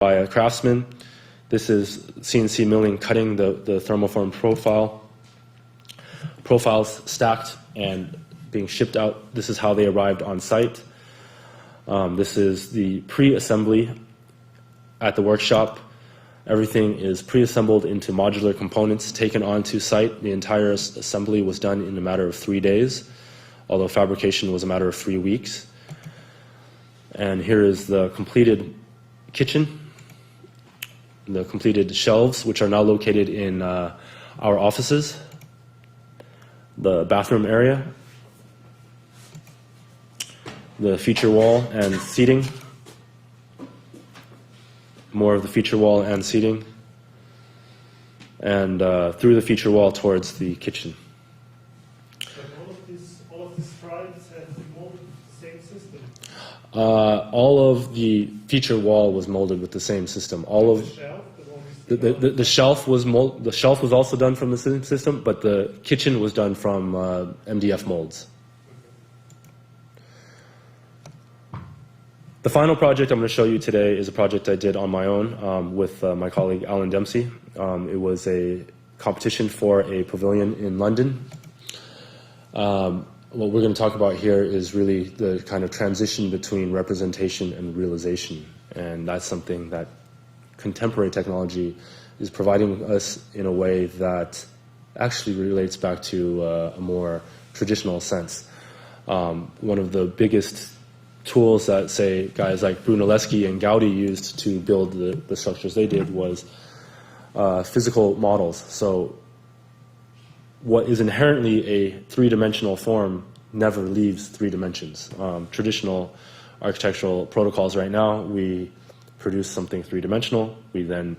by a craftsman. This is CNC milling, cutting the thermoform profiles stacked and being shipped out. This is how they arrived on site. This is the pre-assembly at the workshop. Everything is pre-assembled into modular components taken onto site. The entire assembly was done in a matter of 3 days, although fabrication was a matter of 3 weeks. And here is the completed kitchen, the completed shelves, which are now located in our offices, the bathroom area, the feature wall and seating, more of the feature wall and seating, and through the feature wall towards the kitchen. All of these tribes have been molded with the same system? All of the feature wall was molded with the same system. All of the shelf was also done from the same system, but the kitchen was done from MDF molds. The final project I'm going to show you today is a project I did on my own with my colleague Alan Dempsey. It was a competition for a pavilion in London. What we're going to talk about here is really the kind of transition between representation and realization, and that's something that contemporary technology is providing us in a way that actually relates back to a more traditional sense. One of the biggest tools that, say, guys like Brunelleschi and Gaudi used to build the structures they did was physical models. So what is inherently a three-dimensional form never leaves 3 dimensions. Traditional architectural protocols right now, we produce something 3-dimensional, we then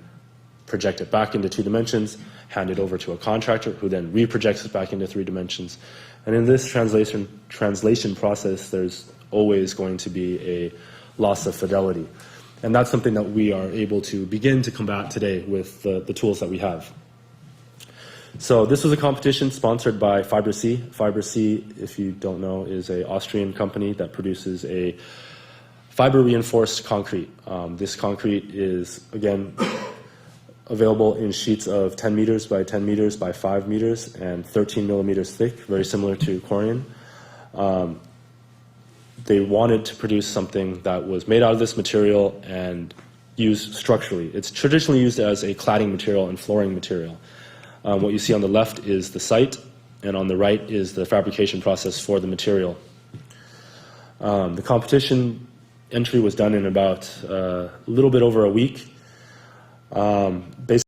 project it back into 2 dimensions, hand it over to a contractor who then reprojects it back into 3 dimensions. And in this translation process, there's always going to be a loss of fidelity. And that's something that we are able to begin to combat today with the tools that we have. So this was a competition sponsored by Fiber-C. Fiber-C, if you don't know, is an Austrian company that produces a fiber-reinforced concrete. This concrete is, again, available in sheets of 10 meters by 10 meters by 5 meters and 13 millimeters thick, very similar to Corian. They wanted to produce something that was made out of this material and used structurally. It's traditionally used as a cladding material and flooring material. What you see on the left is the site, and on the right is the fabrication process for the material. The competition entry was done in about a little bit over a week. Basically